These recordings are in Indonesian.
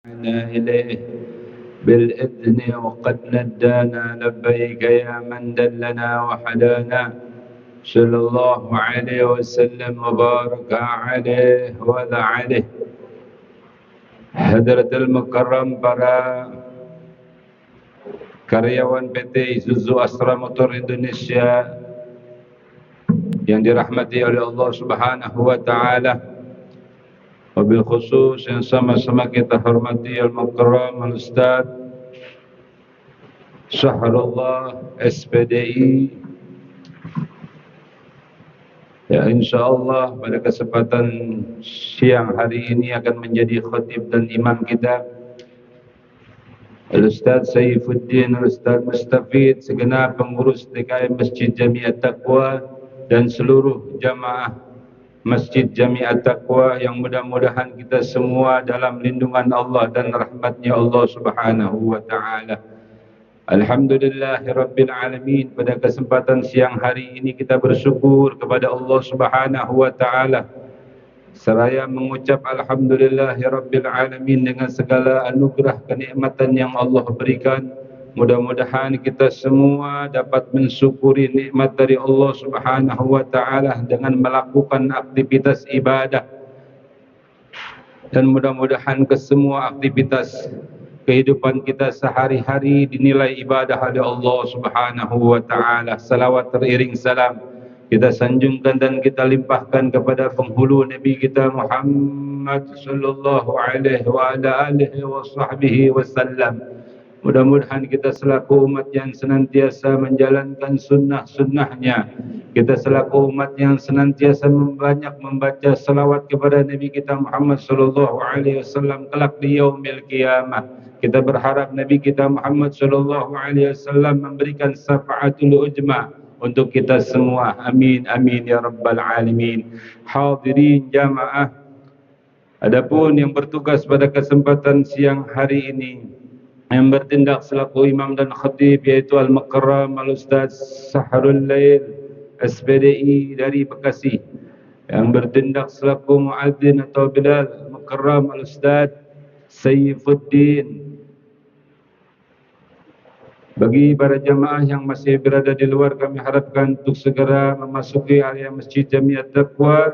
إليه بالإذن وقد ندانا لبيك يا من دلنا وحدانا صلى الله عليه وسلم وبارك عليه وعلى عليه. Hadratul Mukarram, para karyawan PT Isuzu Astra Motor Indonesia yang dirahmati oleh Allah Subhanahu wa taala, wabil khusus yang sama-sama kita hormati Al-Mukarram Al-Ustaz Syahrullah SPDI. Ya, insyaallah pada kesempatan siang hari ini akan menjadi khatib dan imam kita Al-Ustaz Saifuddin Al-Ustaz Mustafid, segenap pengurus DKM Masjid Jamiat Taqwa dan seluruh jamaah Masjid Jamiat Taqwa, yang mudah-mudahan kita semua dalam lindungan Allah dan rahmatnya Allah Subhanahu wa ta'ala. Alhamdulillahirabbil alamin. Pada kesempatan siang hari ini kita bersyukur kepada Allah Subhanahu wa taala seraya mengucap alhamdulillahirabbil alamin dengan segala anugerah kenikmatan yang Allah berikan. Mudah-mudahan kita semua dapat mensyukuri nikmat dari Allah Subhanahu wa taala dengan melakukan aktivitas ibadah, dan mudah-mudahan kesemua aktivitas kehidupan kita sehari-hari dinilai ibadah oleh Allah Subhanahu wa taala. Salawat teriring salam kita sanjungkan dan kita limpahkan kepada penghulu Nabi kita Muhammad sallallahu alaihi wa ala alihi wa sahbihi wasallam. Mudah-mudahan kita selaku umat yang senantiasa menjalankan sunnah-sunnahnya, kita selaku umat yang senantiasa banyak membaca salawat kepada Nabi kita Muhammad sallallahu alaihi wasallam kelak di yaumil qiyamah. Kita berharap Nabi kita Muhammad sallallahu alaihi wasallam memberikan syafaatul ujma untuk kita semua. Amin amin ya rabbal alamin. Hadirin jamaah, adapun yang bertugas pada kesempatan siang hari ini yang bertindak selaku imam dan khatib yaitu Al-Mukarram Al-Ustaz Sahrul Lail SPDI dari Bekasi, yang bertindak selaku muadzin atau bilal Mukarram Al-Ustaz Saifuddin. Bagi para jamaah yang masih berada di luar, kami harapkan untuk segera memasuki area Masjid Jamiat Taqwa.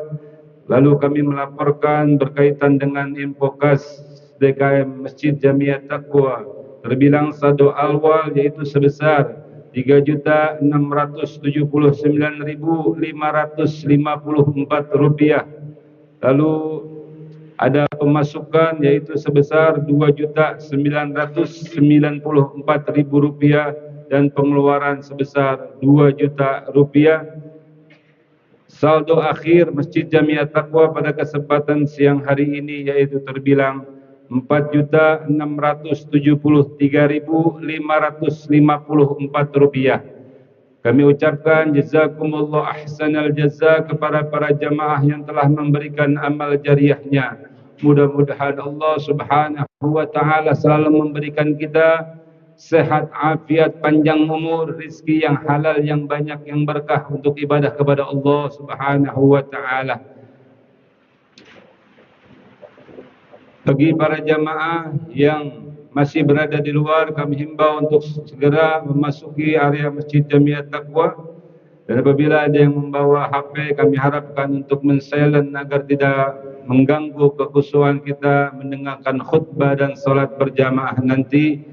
Lalu kami melaporkan berkaitan dengan infokas DKM Masjid Jamiat Taqwa terbilang saldo awal yaitu sebesar Rp3.679.554. Lalu ada pemasukan yaitu sebesar Rp2.994.000 dan pengeluaran sebesar Rp2 juta. Saldo akhir Masjid Jamiat Taqwa pada kesempatan siang hari ini yaitu terbilang Rp4.673.554. Kami ucapkan jazakumullah ahsanal jaza kepada para jamaah yang telah memberikan amal jariahnya. Mudah-mudahan Allah Subhanahu wa taala selalu memberikan kita sehat, afiat, panjang umur, rezeki yang halal, yang banyak, yang berkah untuk ibadah kepada Allah Subhanahu wa taala. Bagi para jamaah yang masih berada di luar, kami himbau untuk segera memasuki area Masjid Jamiat Taqwa. Dan apabila ada yang membawa HP, kami harapkan untuk men-silent agar tidak mengganggu kekhusyuan kita mendengarkan khutbah dan salat berjamaah nanti.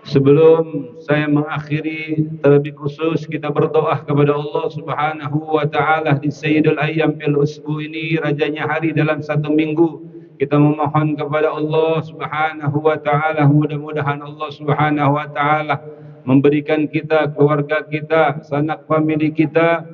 Sebelum saya mengakhiri, terlebih khusus kita berdoa kepada Allah Subhanahu wa taala di Sayyidul Ayyam fil Usbu ini, rajanya hari dalam satu minggu. Kita memohon kepada Allah Subhanahu wa taala, mudah-mudahan Allah Subhanahu wa taala memberikan kita, keluarga kita, sanak famili kita,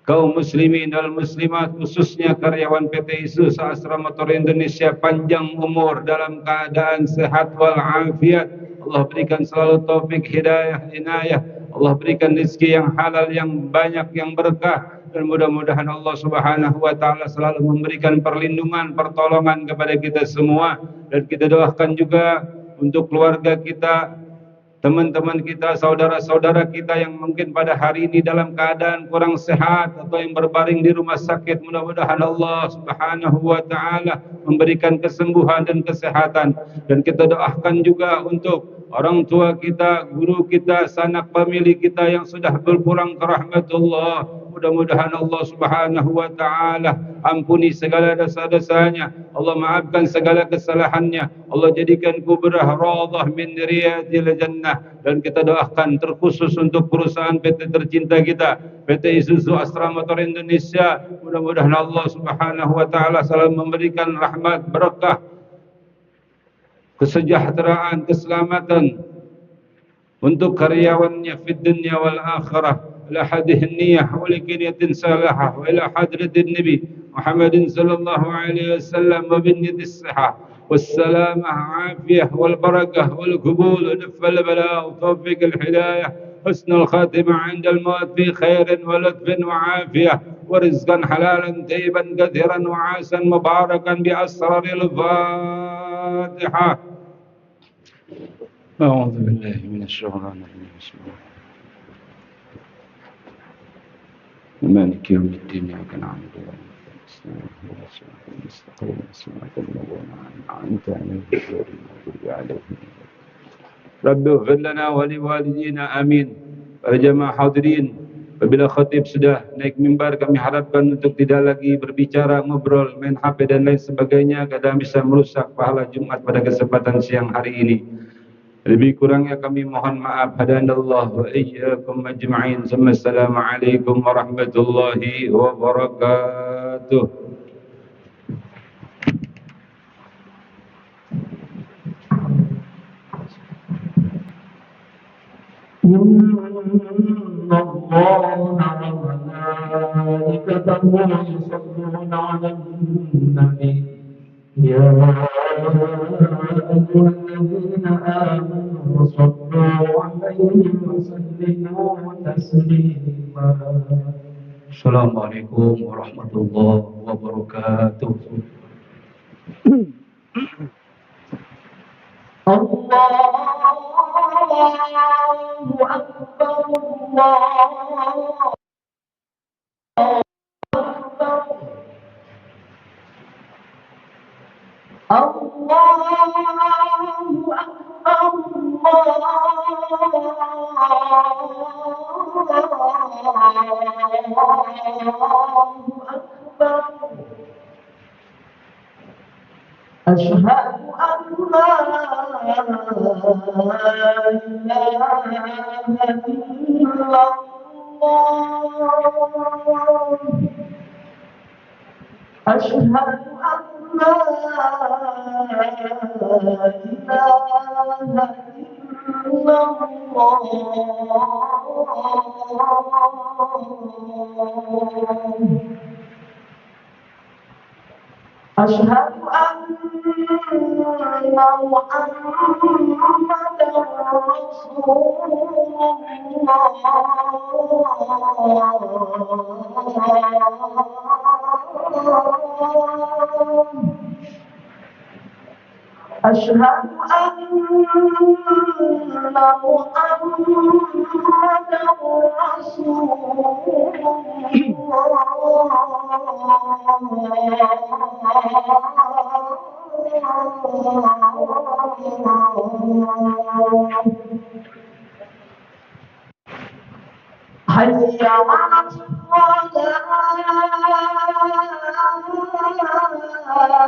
kaum muslimin dan muslimat, khususnya karyawan PT Isuzu Astra Motor Indonesia, panjang umur dalam keadaan sehat wal afiat. Allah berikan selalu taufik, hidayah, inayah. Allah berikan rezeki yang halal, yang banyak, yang berkah. Dan mudah-mudahan Allah Subhanahu wa taala selalu memberikan perlindungan, pertolongan kepada kita semua. Dan kita doakan juga untuk keluarga kita, teman-teman kita, saudara-saudara kita yang mungkin pada hari ini dalam keadaan kurang sehat atau yang berbaring di rumah sakit, mudah-mudahan Allah Subhanahu wa taala memberikan kesembuhan dan kesehatan. Dan kita doakan juga untuk orang tua kita, guru kita, sanak famili kita yang sudah berpulang ke rahmatullah. Mudah-mudahan Allah Subhanahu wa taala ampuni segala dosa-dosanya, Allah maafkan segala kesalahannya, Allah jadikan kuburah radhah min riyadil jannah. Dan kita doakan terkhusus untuk perusahaan PT tercinta kita, PT Isuzu Astra Motor Indonesia, mudah-mudahan Allah Subhanahu wa taala selalu memberikan rahmat, berkah, kesejahteraan, keselamatan untuk karyawannya fid dunya wal akhirah. إلى هذه النية ولكنية صالحة وإلى حضرة النبي محمد صلى الله عليه وسلم وبالنية الصحة والسلامة عافية والبركة والقبول ونفع البلاء وتوفيق الهداية حسن الخاتمة عند الموت في خير ولطف وعافية ورزقا حلالا طيبا كثيرا وعاسا مباركا بأسرار الفاتحة. أعوذ بالله من الشيطان الرجيم. بسم الله مالك يوم الدين إياك نعبد وإياك نستعين صراط الذين أنعمت عليهم غير المغضوب عليهم. رب اغفر لنا ولوالدينا آمين. Para jemaah hadirin, apabila khatib sudah naik mimbar, kami harapkan untuk tidak lagi berbicara, ngobrol, main HP dan lain sebagainya, kadang bisa merusak pahala Jumat pada kesempatan siang hari ini. Lebih kurangnya kami mohon maaf. Hadanallah wa iyyakum ajma'in. Assalamualaikum warahmatullahi wabarakatuh. Inna Allaha wa malaikatahu yusalluna 'alan nabi. Ya ayyuhalladzina amanu sallu 'alaihi wa sallimu taslima. Assalamualaikum warahmatullahi wabarakatuh. Allahu Akbar, Allahu Akbar, Allahu Akbar, Allahu Akbar. Asyhadu an la ilaha illallah. Asyhadu an la ilaha illallah. Asyhadu anna Muhammadar Rasulullah. Asyhadu anna Muhammadar Rasulullah. Hayya 'alas hayya 'alas hayya 'alal falah.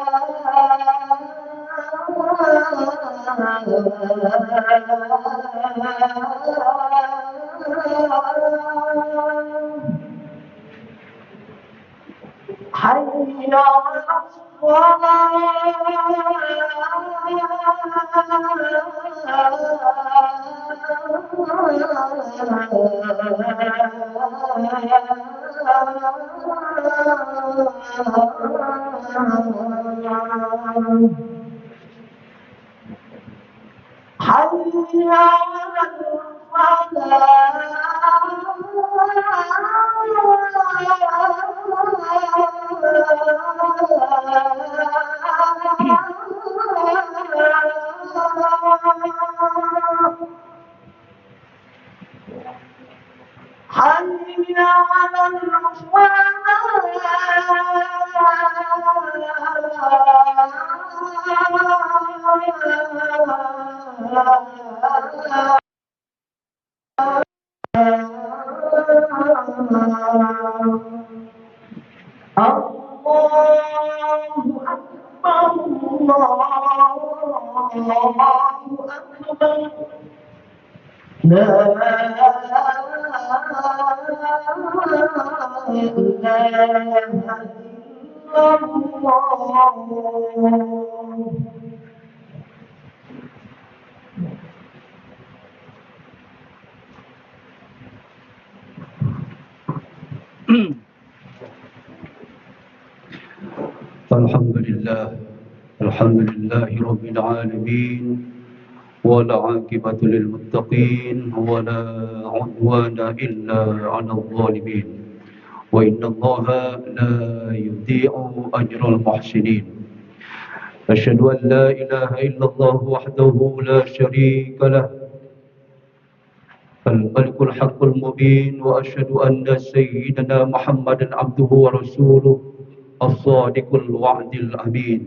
الحمد لله رب العالمين ولا عاقبة للمتقين ولا عدوان إلا على الظالمين وإن الله لا يضيع أجر المحسنين أشهد أن لا إله إلا الله وحده لا شريك له الملك الحق المبين وأشهد أن سيدنا محمدا عبده ورسوله الصادق الوعد الأمين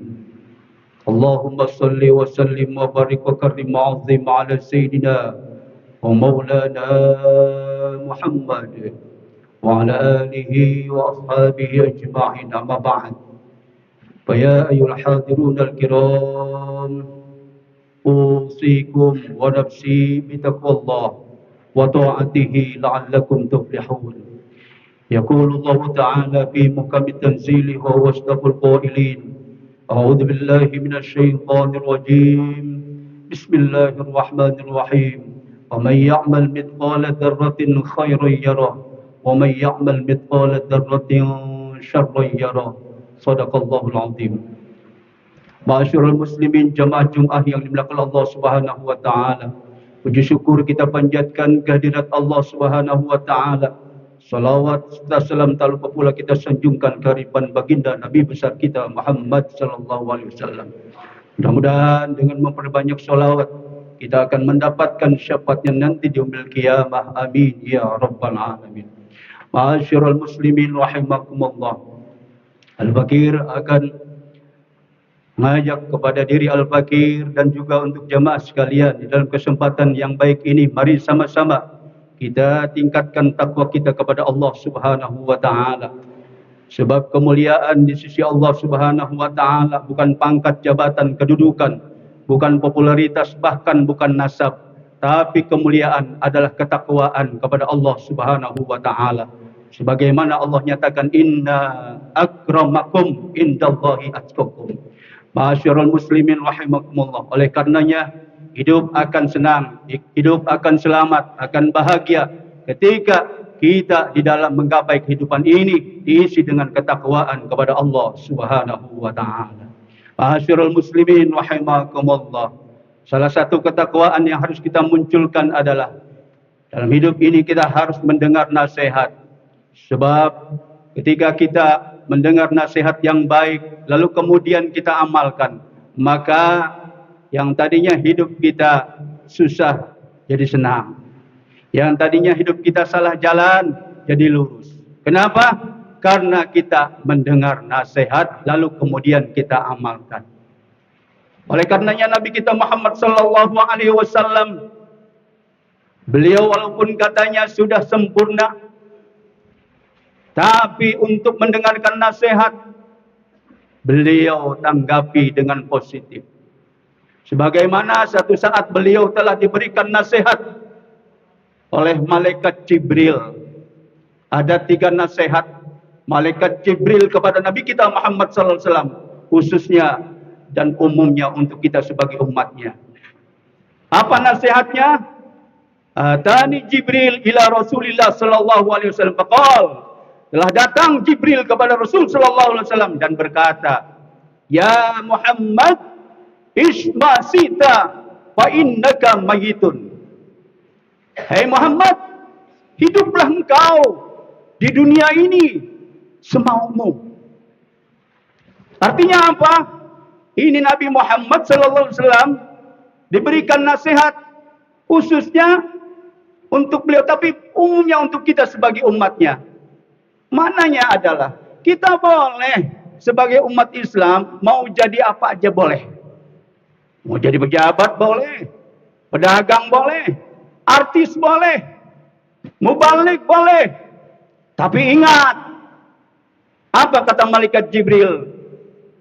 اللهم صل وسلم وبارك وكرم وعظم على سيدنا ومولانا محمد وعلى آله وأصحابه أجمعين أما بعد فيا أيها الحاضرون الكرام أوصيكم ونفسي بتقوى الله وطاعته لعلكم تفلحون يقول الله تعالى في محكم تنزيله وهو أصدق القائلين أعوذ بالله من الشيطان الرجيم بسم الله الرحمن الرحيم ومن يعمل مثقال ذرة خيرا يره ومن يعمل مثقال ذرة شرا يره صدق الله العظيم. Ma'asyiral muslimin jamaah Jumaah yang dimuliakan Allah Subhanahu wa taala. Puji syukur kita panjatkan kehadirat Allah Subhanahu wa taala. Salawat serta salam tak lupa pula kita sanjungkan kehadiran baginda Nabi besar kita Muhammad sallallahu alaihi wasallam. Mudah-mudahan dengan memperbanyak salawat kita akan mendapatkan syafaatnya nanti di yaumil qiyamah. Amin ya rabbal alamin. Ma'asyiral muslimin rahimakumullah. Al-Fakir akan mengajak kepada diri Al-Fakir dan juga untuk jamaah sekalian di dalam kesempatan yang baik ini, mari sama-sama kita tingkatkan takwa kita kepada Allah Subhanahu wa taala. Sebab kemuliaan di sisi Allah Subhanahu wa taala bukan pangkat jabatan kedudukan, bukan popularitas, bahkan bukan nasab, tapi kemuliaan adalah ketakwaan kepada Allah Subhanahu wa taala. Sebagaimana Allah nyatakan inna akramakum indallahi atqakum. Ma'asyiral muslimin rahimakumullah. Oleh karenanya hidup akan senang, hidup akan selamat, akan bahagia ketika kita di dalam menggapai kehidupan ini diisi dengan ketakwaan kepada Allah Subhanahu wa taala. Ma'asyiral muslimin rahimakumullah. Salah satu ketakwaan yang harus kita munculkan adalah dalam hidup ini kita harus mendengar nasihat. Sebab ketika kita mendengar nasihat yang baik lalu kemudian kita amalkan, maka yang tadinya hidup kita susah jadi senang. Yang tadinya hidup kita salah jalan jadi lurus. Kenapa? Karena kita mendengar nasihat lalu kemudian kita amalkan. Oleh karenanya Nabi kita Muhammad sallallahu alaihi wasallam, beliau walaupun katanya sudah sempurna, tapi untuk mendengarkan nasihat beliau tanggapi dengan positif. Sebagaimana satu saat beliau telah diberikan nasihat oleh malaikat Jibril. Ada 3 nasihat malaikat Jibril kepada Nabi kita Muhammad sallallahu alaihi wasallam, khususnya dan umumnya untuk kita sebagai umatnya. Apa nasihatnya? Atani Jibril ila Rasulillah sallallahu alaihi wasallam faqal. Telah datang Jibril kepada Rasul sallallahu alaihi wasallam dan berkata, "Ya Muhammad, isma sita fa innaka mayitun." Hai Muhammad, hiduplah engkau di dunia ini semaumu. Artinya apa? Ini Nabi Muhammad sallallahu alaihi wasallam diberikan nasihat khususnya untuk beliau, tapi umumnya untuk kita sebagai umatnya. Maknanya adalah kita boleh sebagai umat Islam mau jadi apa aja boleh. Mau jadi pejabat boleh, pedagang boleh, artis boleh, mubalik boleh. Tapi ingat, apa kata malaikat Jibril?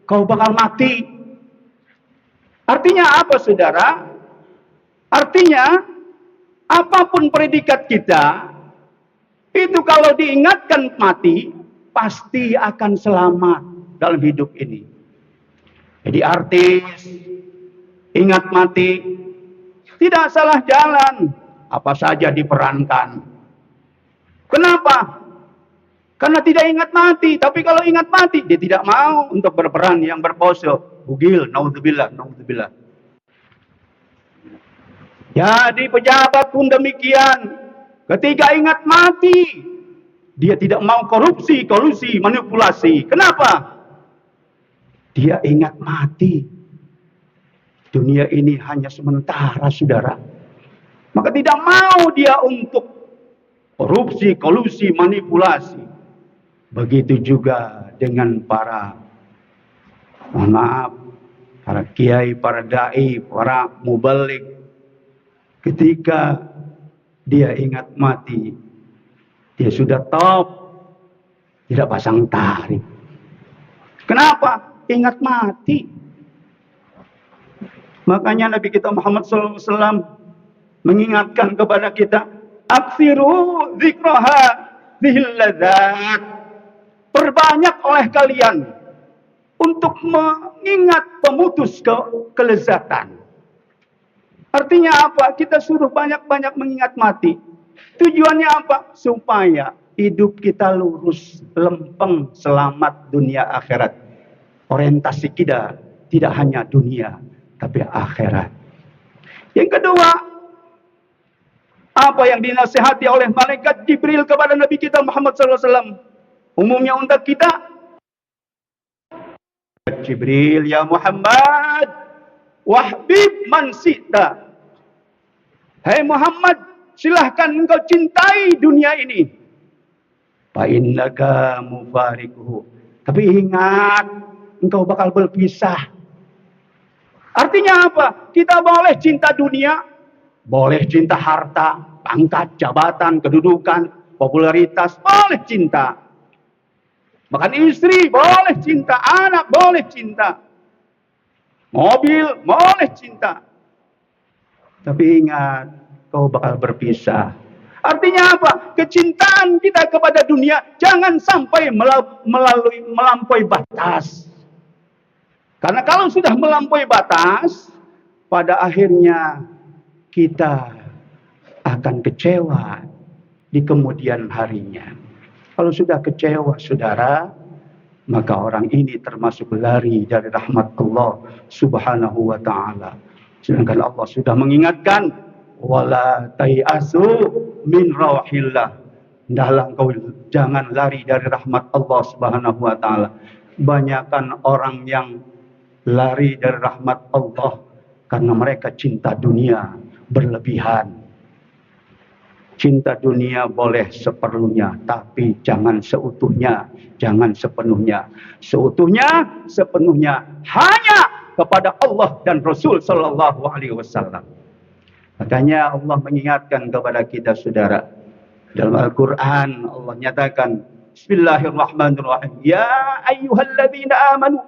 Kau bakal mati. Artinya apa, saudara? Artinya, apapun predikat kita, itu kalau diingatkan mati, pasti akan selamat dalam hidup ini. Jadi artis, ingat mati, tidak salah jalan, apa saja diperankan. Kenapa? Karena tidak ingat mati. Tapi kalau ingat mati, dia tidak mau untuk berperan yang berpose. Bugil, naudzubillah, naudzubillah. Jadi pejabat pun demikian. Ketika ingat mati, dia tidak mau korupsi, kolusi, manipulasi. Kenapa? Dia ingat mati. Dunia ini hanya sementara, saudara. Maka tidak mau dia untuk korupsi, kolusi, manipulasi. Begitu juga dengan para, mohon maaf, para kiai, para dai, para mubalik. Ketika dia ingat mati, dia sudah top, tidak pasang tarif. Kenapa? Ingat mati. Makanya Nabi kita Muhammad SAW mengingatkan kepada kita, aksiru zikraha zilladzat. Perbanyak oleh kalian untuk mengingat pemutus kelezatan. Artinya apa? Kita suruh banyak-banyak mengingat mati. Tujuannya apa? Supaya hidup kita lurus, lempeng, selamat dunia akhirat. Orientasi kita tidak hanya dunia, tapi akhirat. Yang kedua, apa yang dinasihati oleh malaikat Jibril kepada Nabi kita Muhammad SAW? Umumnya untuk kita, Jibril, ya Muhammad, wahbib man sita. Hai Muhammad, silahkan engkau cintai dunia ini. Fa innaka mufarikuhu. Tapi ingat, engkau bakal berpisah. Artinya apa? Kita boleh cinta dunia, boleh cinta harta, pangkat, jabatan, kedudukan, popularitas, boleh cinta. Bahkan istri boleh cinta, anak boleh cinta, mobil boleh cinta. Tapi ingat, kau bakal berpisah. Artinya apa? Kecintaan kita kepada dunia jangan sampai melampaui batas. Karena kalau sudah melampaui batas, pada akhirnya kita akan kecewa di kemudian harinya. Kalau sudah kecewa, saudara, maka orang ini termasuk lari dari rahmat Allah Subhanahu wa ta'ala. Sedangkan Allah sudah mengingatkan, wala tayasu min rawahillah. Hendaklah engkau jangan lari dari rahmat Allah Subhanahu wa ta'ala. Banyakkan orang yang lari dari rahmat Allah karena mereka cinta dunia berlebihan. Cinta dunia boleh seperlunya, tapi jangan seutuhnya, jangan sepenuhnya. Seutuhnya, sepenuhnya hanya kepada Allah dan Rasul Sallallahu Alaihi Wasallam. Makanya Allah mengingatkan kepada kita, saudara. Dalam Al-Quran Allah nyatakan, Bismillahirrahmanirrahim. Ya ayyuhalladzina amanu,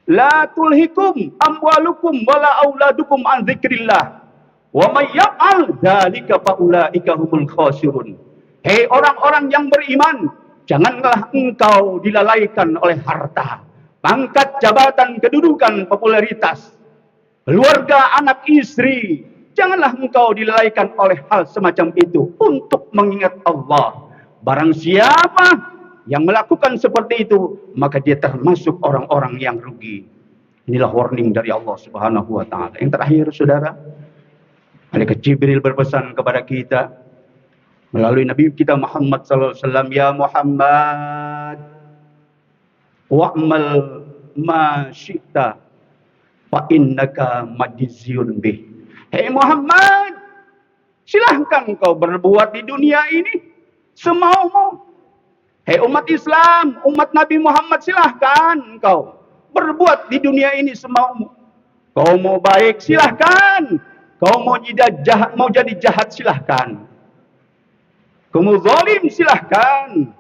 la tulhikum amwalukum wala auladukum an dzikrillah. Wa may yaf'al dzalika fa ulaika humul khasirun. Hei orang-orang yang beriman, janganlah engkau dilalaikan oleh harta, pangkat, jabatan, kedudukan, popularitas, keluarga, anak, istri. Janganlah engkau dilalaikan oleh hal semacam itu untuk mengingat Allah. Barang siapa yang melakukan seperti itu, maka dia termasuk orang-orang yang rugi. Inilah warning dari Allah Subhanahu wa ta'ala. Yang terakhir, saudara, malaikat Jibril berpesan kepada kita melalui Nabi kita Muhammad SAW, ya Muhammad, wa'mal ma syi'ta fa innaka majziyun bih. Hei Muhammad, Silahkan kau berbuat di dunia ini semau-mau. Hei umat Islam, umat Nabi Muhammad, silahkan kau berbuat di dunia ini semaumu. Kau mau baik, silahkan. Kau mau jadi jahat, silahkan. Kau mau zalim, silahkan.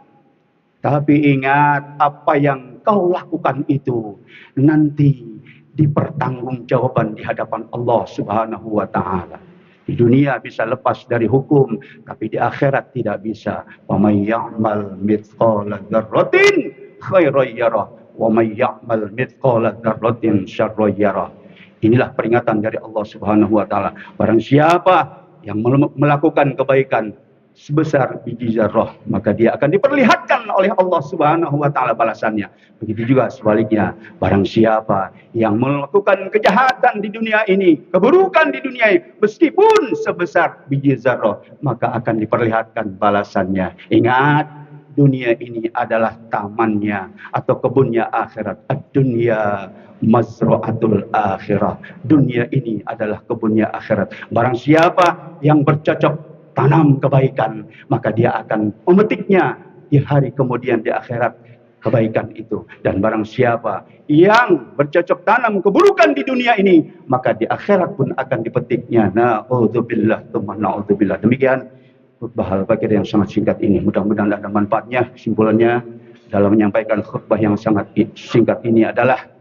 Tapi ingat, apa yang kau lakukan itu nanti dipertanggungjawabkan di hadapan Allah Subhanahu wa Ta'ala. Di dunia bisa lepas dari hukum, tapi di akhirat tidak bisa. Wa may ya'mal mithqala dzarratin khairan yarah, wa may ya'mal mithqala dzarratin syarran yarah. Inilah peringatan dari Allah Subhanahu wa Ta'ala. Barang siapa yang melakukan kebaikan sebesar biji zarrah, maka dia akan diperlihatkan oleh Allah Subhanahu wa Ta'ala balasannya. Begitu juga sebaliknya, barang siapa yang melakukan kejahatan di dunia ini, keburukan di dunia ini, meskipun sebesar biji zarrah, maka akan diperlihatkan balasannya. Ingat, dunia ini adalah tamannya atau kebunnya akhirat. Ad-dunya mazra'atul akhirah. Dunia ini adalah kebunnya akhirat. Barang siapa yang bercocok tanam kebaikan, maka dia akan memetiknya di hari kemudian di akhirat kebaikan itu. Dan barang siapa yang bercocok tanam keburukan di dunia ini, maka di akhirat pun akan dipetiknya. Na'udzubillah, tsumma na'udzubillah. Demikian khutbah al-fakir yang sangat singkat ini. Mudah-mudahan ada manfaatnya. Kesimpulannya dalam menyampaikan khutbah yang sangat singkat ini adalah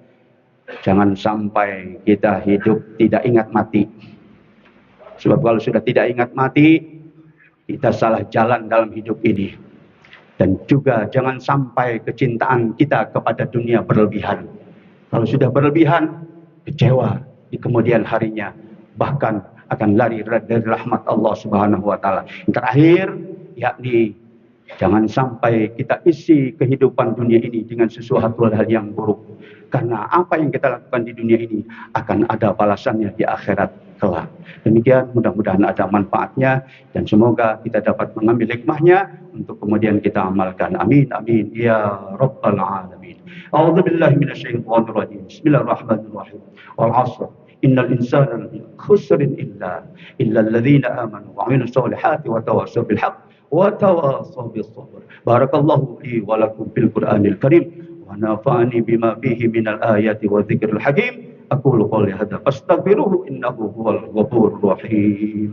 jangan sampai kita hidup tidak ingat mati. Sebab kalau sudah tidak ingat mati, kita salah jalan dalam hidup ini. Dan juga jangan sampai kecintaan kita kepada dunia berlebihan. Kalau sudah berlebihan, kecewa di kemudian harinya. Bahkan akan lari dari rahmat Allah Subhanahu wa Ta'ala. Yang terakhir, yakni jangan sampai kita isi kehidupan dunia ini dengan sesuatu hal yang buruk. Karena apa yang kita lakukan di dunia ini akan ada balasannya di akhirat kelak. Demikian, mudah-mudahan ada manfaatnya dan semoga kita dapat mengambil hikmahnya untuk kemudian kita amalkan. Amin, amin, ya rabbal alamin. A'udzu billahi minasyaitonir rajim. Bismillahirrahmanirrahim. Wal 'ashr. Innal insana lafi khusrin illa alladzina amanu wa 'amilus solihati wa tawassaw bil haqq wa tawassaw bis sabr. Barakallahu li wa lakum fil Qur'anil Karim. ونفعني بما فيه من الآيات والذكر الحكيم. أقول قولي هذا فاستغفروه إنه هو الغفور الرحيم.